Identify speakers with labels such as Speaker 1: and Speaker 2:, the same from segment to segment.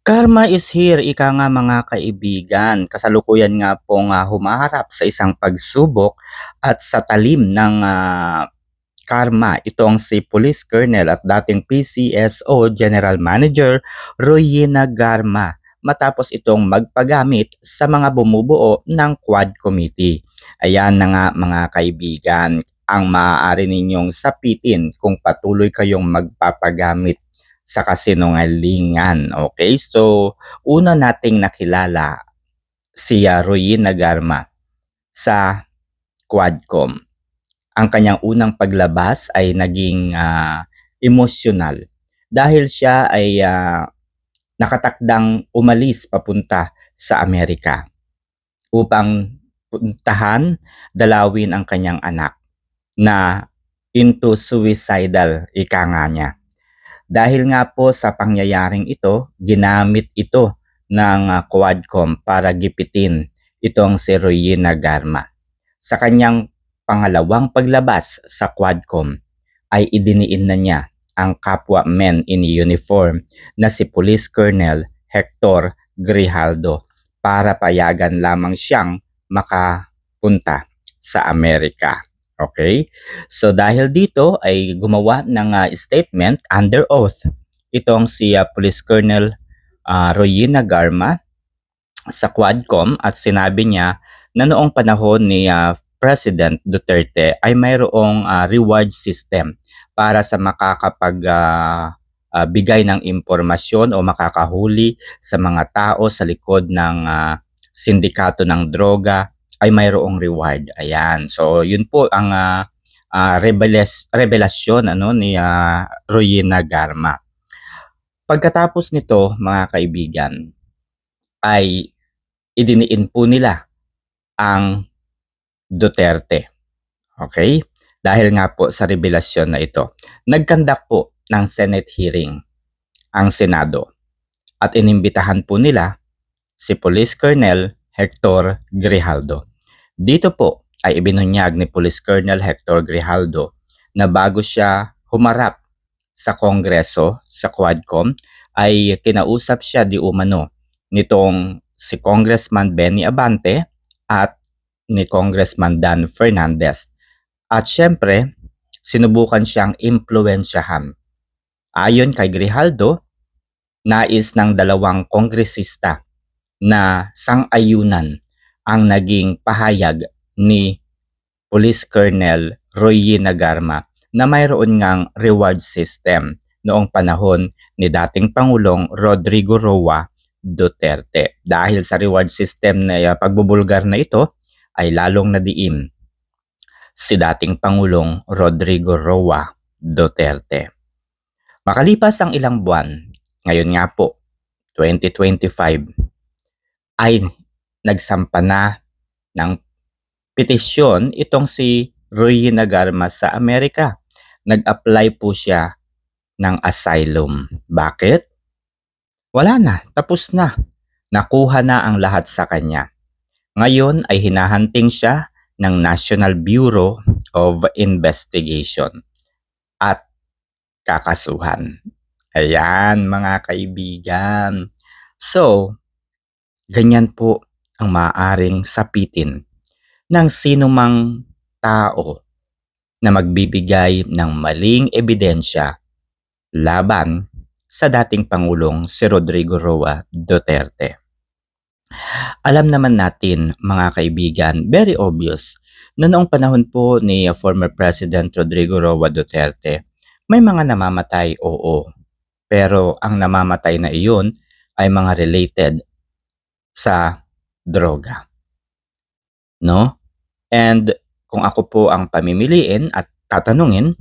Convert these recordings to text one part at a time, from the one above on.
Speaker 1: Karma is here, ika nga mga kaibigan. Kasalukuyan nga pong humaharap sa isang pagsubok at sa talim ng karma itong si Police Colonel at dating PCSO General Manager Royina Garma matapos itong magpagamit sa mga bumubuo ng Quad Committee. Ayan na nga mga kaibigan ang maaari ninyong sapitin kung patuloy kayong magpapagamit sa kasinungalingan. Okay, so una nating nakilala si Royina Garma sa Quadcom. Ang kanyang unang paglabas ay naging emosyonal dahil siya ay nakatakdang umalis papunta sa Amerika upang puntahan, dalawin ang kanyang anak na into suicidal ika nga niya. Dahil nga po sa pangyayaring ito, ginamit ito ng Quadcom para gipitin itong si Royina Garma. Sa kanyang pangalawang paglabas sa Quadcom ay idiniin na niya ang kapwa men in uniform na si Police Colonel Hector Grijaldo para payagan lamang siyang makapunta sa Amerika. Okay? So dahil dito ay gumawa ng statement under oath itong si Police Colonel Royina Garma sa Quadcom at sinabi niya na noong panahon ni President Duterte ay mayroong reward system para sa bigay ng impormasyon o makakahuli sa mga tao sa likod ng sindikato ng droga ay mayroong reward. Ayan. So, yun po ang revelasyon ni Royina Garma. Pagkatapos nito, mga kaibigan, ay idiniin po nila ang Duterte. Okay? Dahil nga po sa revelasyon na ito, nagkandak po ng Senate hearing ang Senado at inimbitahan po nila si Police Colonel Hector Grijaldo. Dito po ay ibinunyag ni Police Colonel Hector Grijaldo na bago siya humarap sa Kongreso, sa Quadcom, ay kinausap siya di umano nitong si Congressman Benny Abante at ni Congressman Dan Fernandez. At syempre, sinubukan siyang impluwensyahan. Ayon kay Grijaldo, nais ng dalawang kongresista na sang-ayunan ang naging pahayag ni Police Colonel Royina Garma na mayroon ngang reward system noong panahon ni dating Pangulong Rodrigo Roa Duterte. Dahil sa reward system na pagbubulgar na ito ay lalong nadiin si dating Pangulong Rodrigo Roa Duterte. Makalipas ang ilang buwan, ngayon nga po, 2025, ay nagsampa na ng petisyon itong si Royina Garma sa Amerika. Nag-apply po siya ng asylum. Bakit? Wala na, tapos na. Nakuha na ang lahat sa kanya. Ngayon ay hinahanting siya ng National Bureau of Investigation at kakasuhan. Ayan mga kaibigan. So, ganyan po ang maaaring sapitin ng sino mang tao na magbibigay ng maling ebidensya laban sa dating Pangulong si Rodrigo Roa Duterte. Alam naman natin mga kaibigan, very obvious na noong panahon po ni former President Rodrigo Roa Duterte, may mga namamatay, oo. Pero ang namamatay na iyon ay mga related sa droga. No? And kung ako po ang pamimiliin at tatanungin,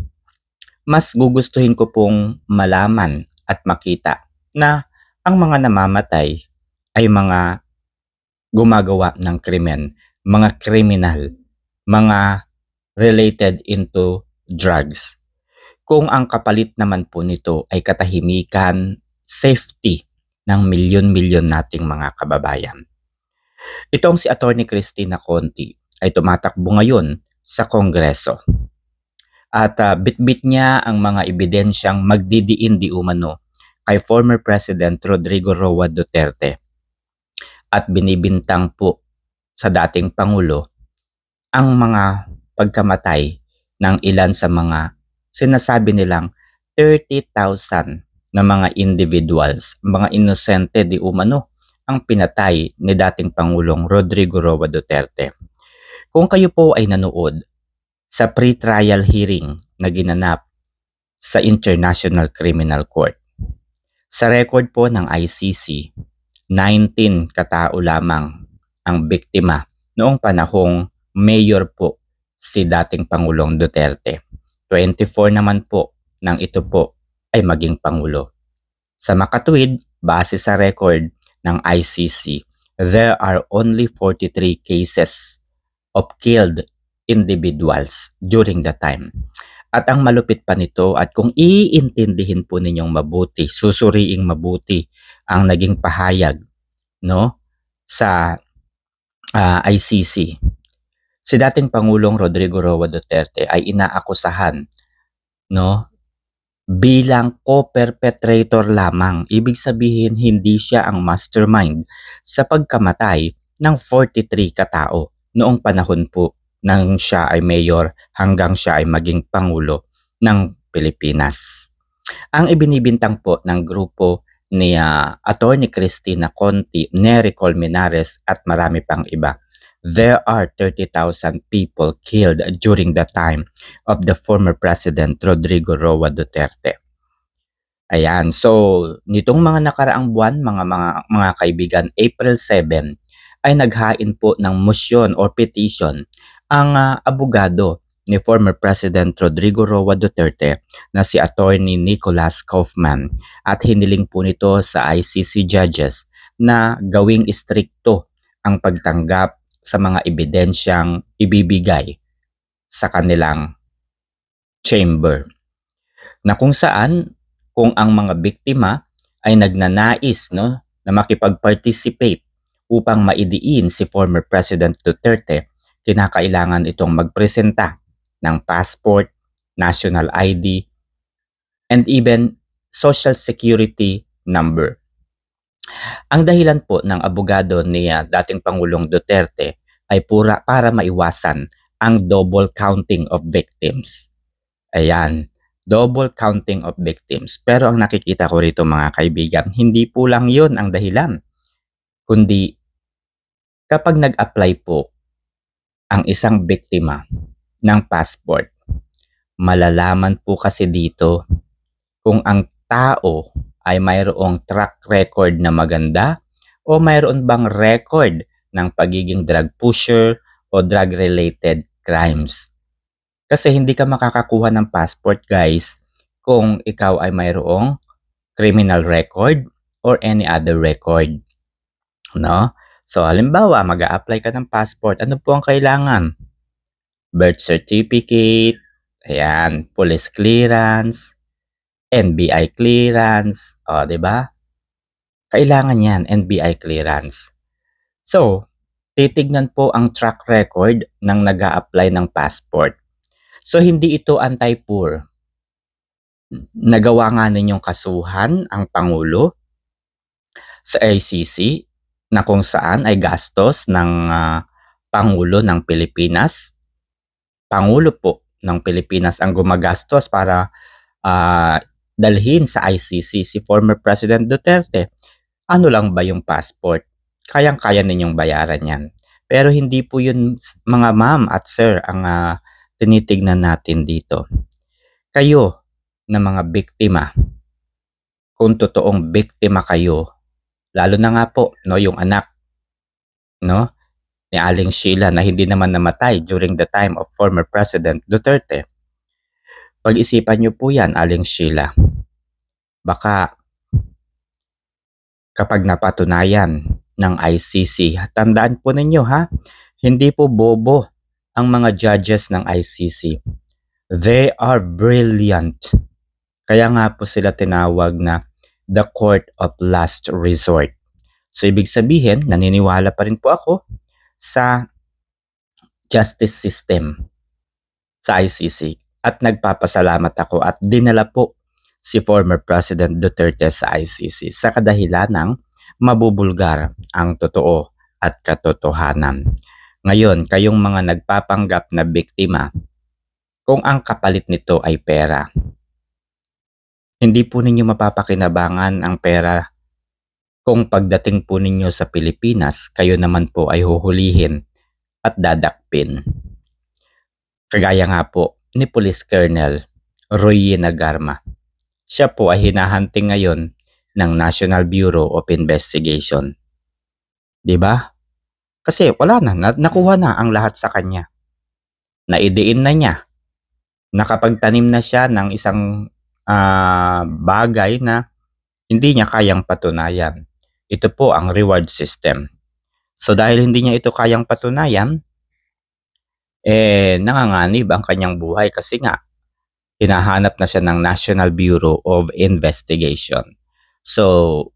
Speaker 1: mas gugustuhin ko pong malaman at makita na ang mga namamatay ay mga gumagawa ng krimen, mga kriminal, mga related into drugs. Kung ang kapalit naman po nito ay katahimikan, safety ng milyon-milyon nating mga kababayan. Itong si Attorney Cristina Conti ay tumatakbo ngayon sa Kongreso. At bitbit niya ang mga ebidensyang magdidiin di umano kay former President Rodrigo Roa Duterte at binibintang po sa dating Pangulo ang mga pagkamatay ng ilan sa mga sinasabi nilang 30,000 na mga individuals, mga inosente di umano ang pinatay ni dating Pangulong Rodrigo Roa Duterte. Kung kayo po ay nanood sa pre-trial hearing na ginanap sa International Criminal Court, sa record po ng ICC, 19 katao lamang ang biktima noong panahong mayor po si dating Pangulong Duterte. 24 naman po nang ito po ay maging Pangulo. Sa makatuwid, base sa record ng ICC, there are only 43 cases of killed individuals during the time. At ang malupit pa nito, at kung iintindihin po ninyong mabuti, susuriing mabuti ang naging pahayag sa ICC, si dating Pangulong Rodrigo Roa Duterte ay inaakusahan bilang co-perpetrator lamang. Ibig sabihin, hindi siya ang mastermind sa pagkamatay ng 43 katao noong panahon po nang siya ay mayor hanggang siya ay maging Pangulo ng Pilipinas. Ang ibinibintang po ng grupo ni Attorney Cristina Conti, Nery Colmenares at marami pang iba, there are 30,000 people killed during the time of the former President Rodrigo Roa Duterte. Ayan, so nitong mga nakaraang buwan, mga kaibigan, April 7 ay naghain po ng motion or petition ang abogado ni former President Rodrigo Roa Duterte na si Attorney Nicholas Kaufman, at hiniling po nito sa ICC judges na gawing istrikto ang pagtanggap sa mga ebidensyang ibibigay sa kanilang chamber, na kung saan kung ang mga biktima ay nagnanais na makipag-participate upang maidiin si former President Duterte, kinakailangan itong magpresenta ng passport, national ID, and even social security number. Ang dahilan po ng abogado ni dating Pangulong Duterte ay para maiwasan ang double counting of victims. Ayan, double counting of victims. Pero ang nakikita ko rito mga kaibigan, hindi po lang yun ang dahilan, kundi kapag nag-apply po ang isang biktima ng passport, malalaman po kasi dito kung ang tao ay mayroong track record na maganda o mayroon bang record ng pagiging drug pusher o drug-related crimes. Kasi hindi ka makakakuha ng passport, guys, kung ikaw ay mayroong criminal record or any other record. So, halimbawa, mag-a-apply ka ng passport. Ano po ang kailangan? Birth certificate, ayan, police clearance, NBI clearance, diba? Kailangan yan, NBI clearance. So, titignan po ang track record ng nag-a-apply ng passport. So, hindi ito anti-poor. Nagawa nga ninyong kasuhan ang Pangulo sa ICC na kung saan ay gastos ng Pangulo ng Pilipinas. Pangulo po ng Pilipinas ang gumagastos para dalhin sa ICC si former President Duterte. Ano lang ba yung passport? Kayang-kaya ninyong bayaran yan. Pero hindi po yun, mga ma'am at sir, ang tinitignan natin dito. Kayo na mga biktima, kung totoong biktima kayo, lalo na nga po yung anak ni Aling Sheila na hindi naman namatay during the time of former President Duterte. Pag-isipan niyo po yan, Aling Sheila. Baka kapag napatunayan ng ICC, tandaan po ninyo hindi po bobo ang mga judges ng ICC. They are brilliant. Kaya nga po sila tinawag na the court of last resort. So ibig sabihin, naniniwala pa rin po ako sa justice system sa ICC at nagpapasalamat ako at dinala po si former President Duterte sa ICC sa kadahilanang mabubulgar ang totoo at katotohanan. Ngayon, kayong mga nagpapanggap na biktima, kung ang kapalit nito ay pera, hindi po ninyo mapapakinabangan ang pera kung pagdating po ninyo sa Pilipinas, kayo naman po ay huhulihin at dadakpin. Kagaya nga po ni Police Colonel Royina Garma. Siya po ay hinahunting ngayon ng National Bureau of Investigation. 'Di ba? Kasi wala na, nakuha na ang lahat sa kanya. Naidiin na niya. Nakapagtanim na siya ng isang bagay na hindi niya kayang patunayan. Ito po ang reward system. So dahil hindi niya ito kayang patunayan, nanganganib ang kanyang buhay kasi nga hinahanap na siya ng National Bureau of Investigation. So,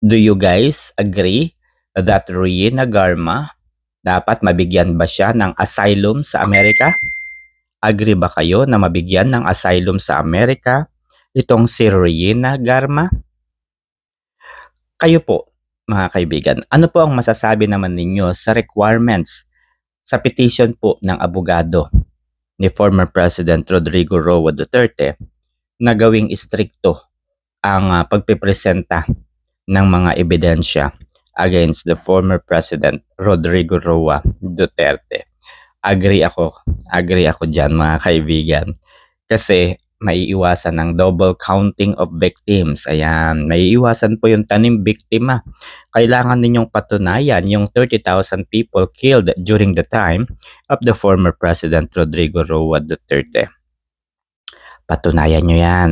Speaker 1: do you guys agree that Royina Garma dapat mabigyan ba siya ng asylum sa Amerika? Agree ba kayo na mabigyan ng asylum sa Amerika itong si Royina Garma? Kayo po, mga kaibigan, ano po ang masasabi naman ninyo sa requirements sa petition po ng abogado ni former President Rodrigo Roa Duterte na gawing istrikto ang pagpipresenta ng mga ebidensya against the former President Rodrigo Roa Duterte? Agree ako dyan, mga kaibigan, kasi maiiwasan ng double counting of victims. Ayan, maiiwasan po yung tanim biktima. Kailangan ninyong patunayan yung 30,000 people killed during the time of the former President Rodrigo Roa Duterte. Patunayan nyo yan.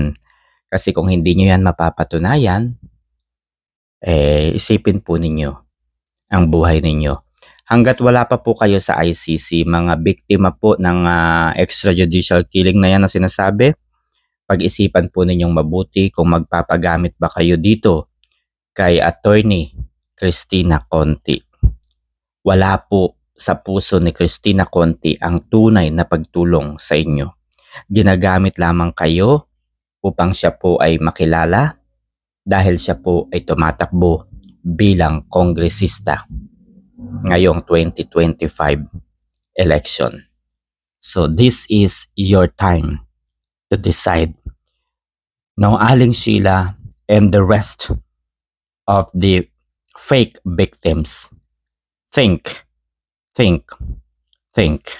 Speaker 1: Kasi kung hindi nyo yan mapapatunayan, isipin po ninyo ang buhay ninyo. Hanggat wala pa po kayo sa ICC, mga biktima po ng extrajudicial killing na yan na sinasabi, pag-isipan po ninyong mabuti kung magpapagamit ba kayo dito kay Attorney Cristina Conti. Wala po sa puso ni Cristina Conti ang tunay na pagtulong sa inyo. Ginagamit lamang kayo upang siya po ay makilala dahil siya po ay tumatakbo bilang kongresista ngayong 2025 election. So this is your time to decide. Now, Aling Sheila and the rest of the fake victims, think, think, think.